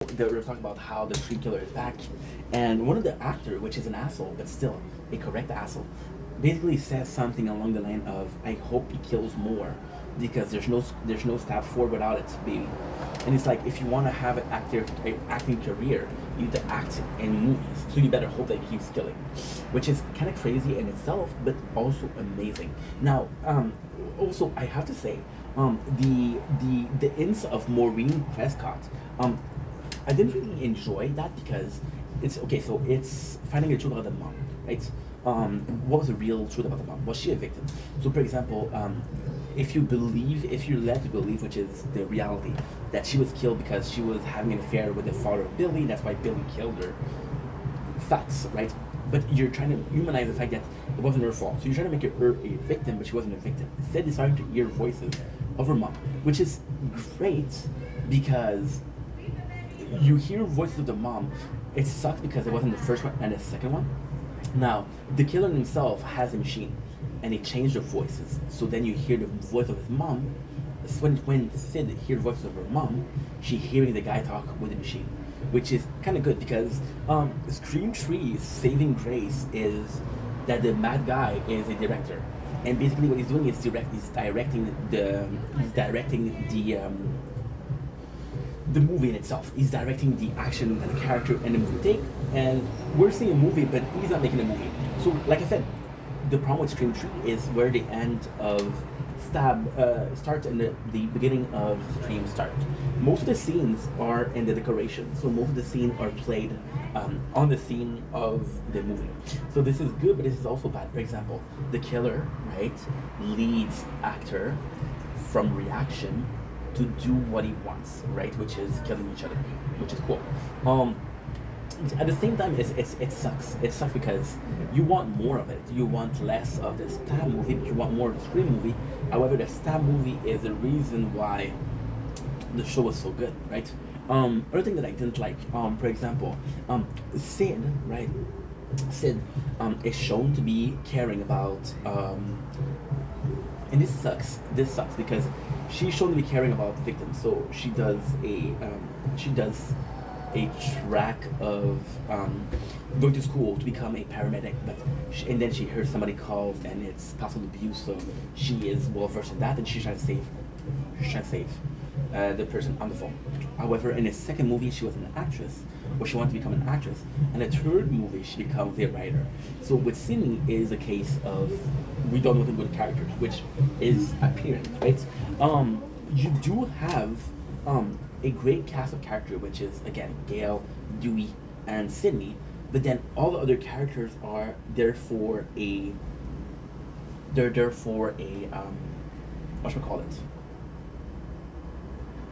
they were talking about how the street killer is back, and one of the actor, which is an asshole, but still a correct asshole, basically says something along the line of, "I hope he kills more, because there's no step forward without it, baby." And it's like, if you want to have an acting career, you need to act in movies, so you better hope that he keeps killing, which is kind of crazy in itself, but also amazing. Now, also I have to say, the ins of Maureen Prescott, I didn't really enjoy that because it's okay. So it's finding the truth about the mom, right? What was the real truth about the mom? Was she a victim? So, for example, if you're led to believe, which is the reality, that she was killed because she was having an affair with the father of Billy, that's why Billy killed her. Facts, right? But you're trying to humanize the fact that it wasn't her fault. So you're trying to make her a victim, but she wasn't a victim. Instead, you're starting to hear voices of her mom, which is great because you hear voices of the mom. It sucks because it wasn't the first one and the second one. Now, the killer himself has a machine, and he changed the voices. So then you hear the voice of his mom. So when Sid hears the voices of her mom, she hearing the guy talk with the machine, which is kind of good because Scream 3's saving grace is that the mad guy is a director, and basically what he's doing is he's directing the movie in itself. He's directing the action and the character and the movie take. And we're seeing a movie, but he's not making a movie. So, like I said, the problem with Scream 3 is where the end of Stab starts and the beginning of Scream start. Most of the scenes are in the decoration, so most of the scenes are played on the scene of the movie. So this is good, but this is also bad. For example, the killer, right, leads actor from reaction to do what he wants, right, which is killing each other, which is cool. At the same time, it sucks. It sucks because you want more of it. You want less of the Stab movie, but you want more of the Scream movie. However, the Stab movie is the reason why the show was so good, right? Other thing that I didn't like, for example, Sid, right? Sid is shown to be caring about, and this sucks. This sucks because she's shown to be caring about the victim. So she does a track of going to school to become a paramedic, and then she hears somebody calls and it's possible abuse, so she is well versed in that, and she's trying to save the person on the phone. However, in the second movie, she was an actress, or she wanted to become an actress, and the third movie, she becomes a writer. So with Sydney is a case of we don't know the good characters, which is appearance, right? You do have a great cast of characters, which is again Gail, Dewey, and Sydney. But then all the other characters are there for a. They're there for a what should we call it?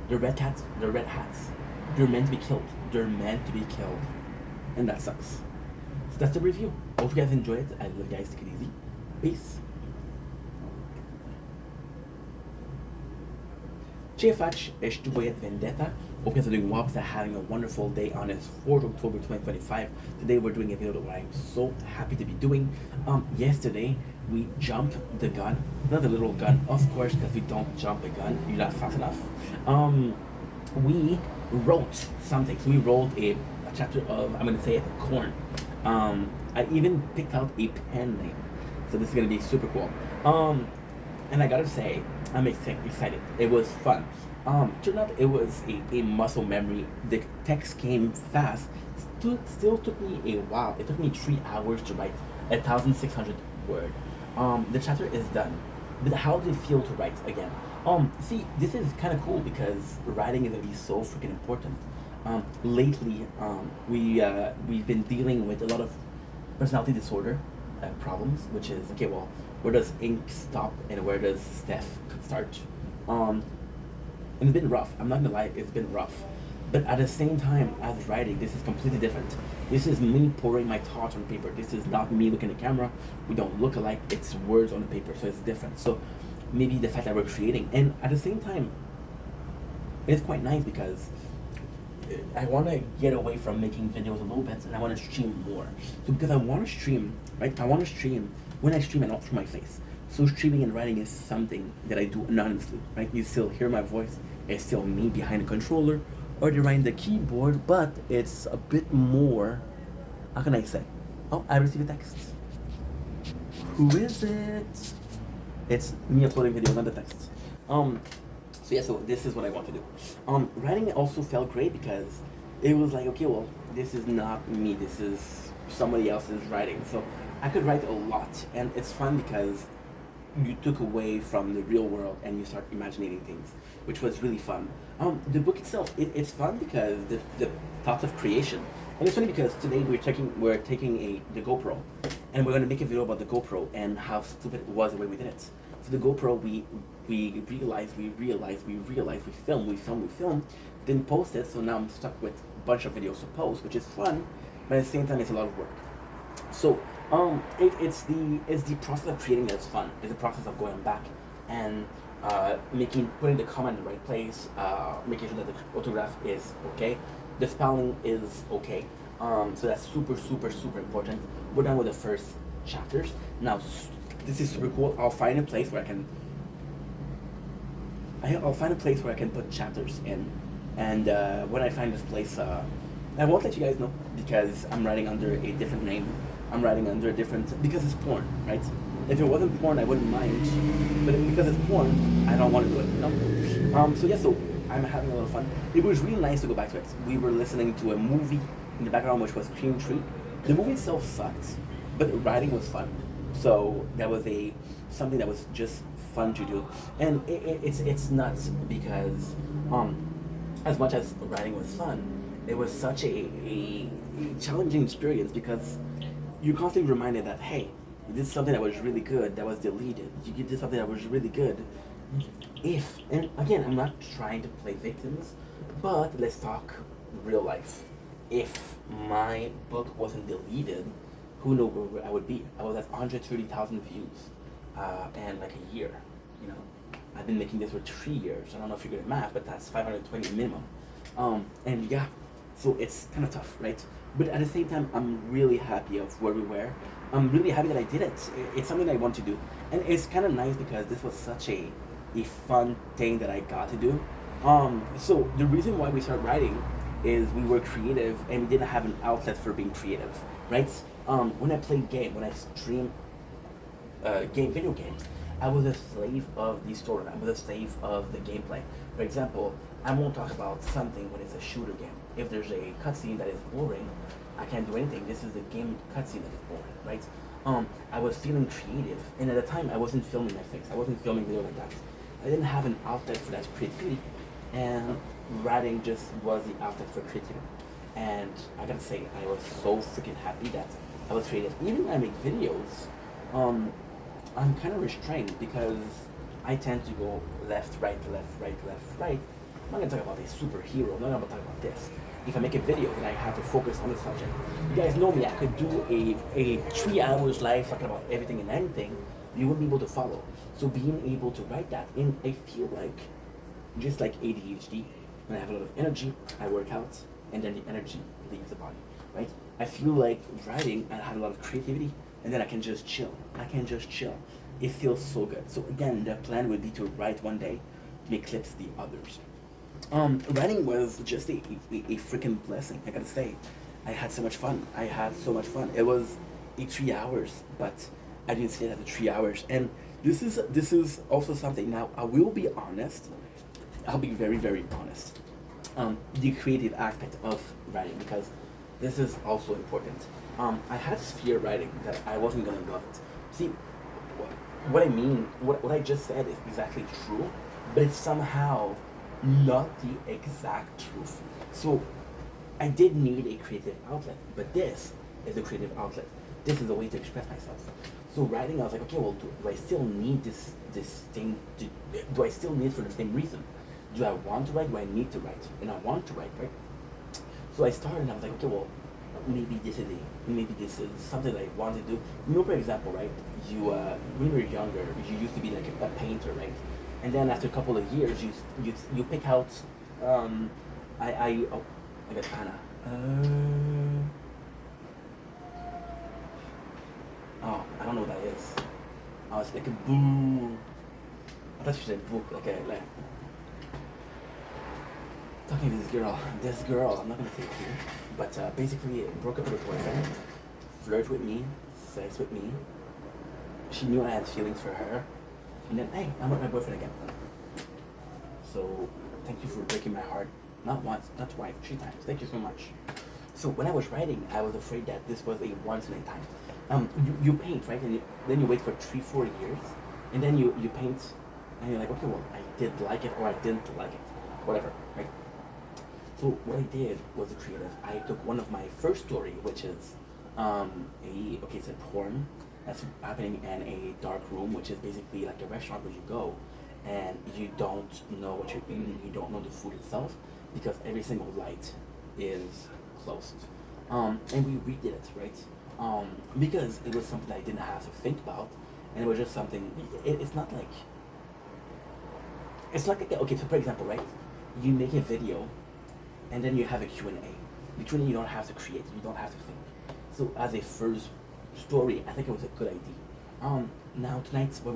They're red hats. They're red hats. They're meant to be killed. They're meant to be killed, and that sucks. So that's the review. Hope you guys enjoy it. I love you guys. Take it easy. Peace. Chiefach Eshtuet Vendetta. Hope you guys are doing well, because having a wonderful day on this 4th October 2025. Today we're doing a video that I'm so happy to be doing. Yesterday we jumped the gun. Not a little gun, of course, because we don't jump a gun. You're not fast enough. We wrote something. So we wrote a chapter of, I'm going to say it, Corn. I even picked out a pen name. So this is going to be super cool. And I gotta say, I'm excited. It was fun. Turned out it was a muscle memory. The text came fast. Still took me a while. It took me 3 hours to write 1,600 words. The chapter is done. But how did it feel to write again? See, this is kind of cool because writing is gonna be so freaking important. Lately, we've been dealing with a lot of personality disorder problems, which is okay. Well, where does ink stop and where does Steph start? And it's been rough. I'm not gonna lie, it's been rough. But at the same time, as writing, this is completely different. This is me pouring my thoughts on paper. This is not me looking at the camera. We don't look alike. It's words on the paper, so it's different. So maybe the fact that we're creating, and at the same time, it's quite nice because I want to get away from making videos a little bit, and I want to stream more. So because I want to stream, right? I want to stream. When I stream, I don't show my face. So streaming and writing is something that I do anonymously, right? You still hear my voice. It's still me behind the controller, already writing the keyboard, but it's a bit more. How can I say? Oh, I received a text. Who is it? It's me uploading video, not the text. Um, so yeah, so this is what I want to do. Writing also felt great because it was like, okay, well, this is not me. This is somebody else's writing. So I could write a lot, and it's fun because you took away from the real world and you start imagining things, which was really fun. The book itself, it's fun because the thoughts of creation, and it's funny because today we're taking the GoPro, and we're gonna make a video about the GoPro and how stupid it was the way we did it. So the GoPro, we film, didn't post it, so now I'm stuck with a bunch of videos to post, which is fun, but at the same time it's a lot of work. So it's the process of creating that's fun. It's the process of going back and putting the comma in the right place, making sure that the autograph is okay, the spelling is okay. So that's super super super important. We're done with the first chapters. Now this is super cool. I'll find a place where I can put chapters in, and when I find this place, I won't let you guys know because I'm writing under a different name. I'm writing under a different because it's porn, right? If it wasn't porn, I wouldn't mind, but because it's porn, I don't want to do it. So yeah, so I'm having a lot of fun. It was really nice to go back to it. We were listening to a movie in the background, which was Cream Tree. The movie itself sucked, but the writing was fun. So that was something that was just fun to do, and it's nuts because as much as writing was fun, it was such a challenging experience because you're constantly reminded that hey, you did something that was really good that was deleted. You did something that was really good. If and again, I'm not trying to play victims, but let's talk real life. If my book wasn't deleted, who knows where I would be? I was at 130,000 views, and like a year. You know, I've been making this for 3 years. I don't know if you're good at math, but that's 520 minimum. And yeah, so it's kind of tough, right? But at the same time, I'm really happy of where we were. I'm really happy that I did it. It's something I want to do, and it's kind of nice because this was such a fun thing that I got to do. So the reason why we started writing is we were creative and we didn't have an outlet for being creative, right? When I played when I stream video games, I was a slave of the story. I was a slave of the gameplay. For example, I won't talk about something when it's a shooter game. If there's a cutscene that is boring, I can't do anything. This is a game cutscene that is boring, right? I was feeling creative, and at the time, I wasn't filming my face. I wasn't filming video like that. I didn't have an outlet for that creativity, and writing just was the outlet for creativity. And I gotta say, I was so freaking happy that I was creative. Even when I make videos, I'm kind of restrained because I tend to go left, right, left, right, left, right. I'm not gonna talk about a superhero. I'm not gonna talk about this. If I make a video, then I have to focus on the subject. You guys know me. I could do a 3 hours live talking about everything and anything. You wouldn't be able to follow. So being able to write that, and I feel like just like ADHD, when I have a lot of energy, I work out, and then the energy leaves the body, right? I feel like writing, I have a lot of creativity, and then I can just chill. I can just chill. It feels so good. So again, the plan would be to write one day to eclipse the others. Writing was just a freaking blessing. I gotta say, I had so much fun. I had so much fun. It was 3 hours, but I didn't see it as 3 hours. And this is also something. Now I will be honest. I'll be very very honest. The creative aspect of writing because this is also important. I had this fear writing that I wasn't gonna love it. See, what I mean, what I just said is exactly true, but it's somehow not the exact truth. So I did need a creative outlet, but this is a creative outlet. This is a way to express myself. So writing, I was like, okay, well, do I still need this thing? Do I still need it for the same reason? Do I want to write? Do I need to write? And I want to write, right? So I started, and I was like, okay, well, maybe this is something that I want to do. You know, for example, right? You when you were younger, you used to be like a painter, right? And then after a couple of years, you pick out. Oh, I got Anna. Oh, I don't know what that is. I was like a boo. I thought you said book, like a like. talking to this girl, I'm not gonna say it here, but basically broke up with her boyfriend, flirted with me, sex with me. She knew I had feelings for her, and then hey, I'm with my boyfriend again. So thank you for breaking my heart, not once, not twice, 3 times. Thank you so much. So when I was writing, I was afraid that this was a once in a time. You paint, right, and then you wait for 3, 4 years, and then you paint, and you're like, okay, well, I did like it or I didn't like it, whatever, right? So what I did was a creative. I took one of my first story, which is it's a porn that's happening in a dark room, which is basically like a restaurant where you go, and you don't know what you're eating, you don't know the food itself, because every single light is closed. And we redid it, right? Because it was something I didn't have to think about, and it was just something. It's not like it's like okay. So for example, right? You make a video and then you have a Q&A. The Q&A you don't have to create, you don't have to think. So as a first story, I think it was a good idea. Now tonight what we're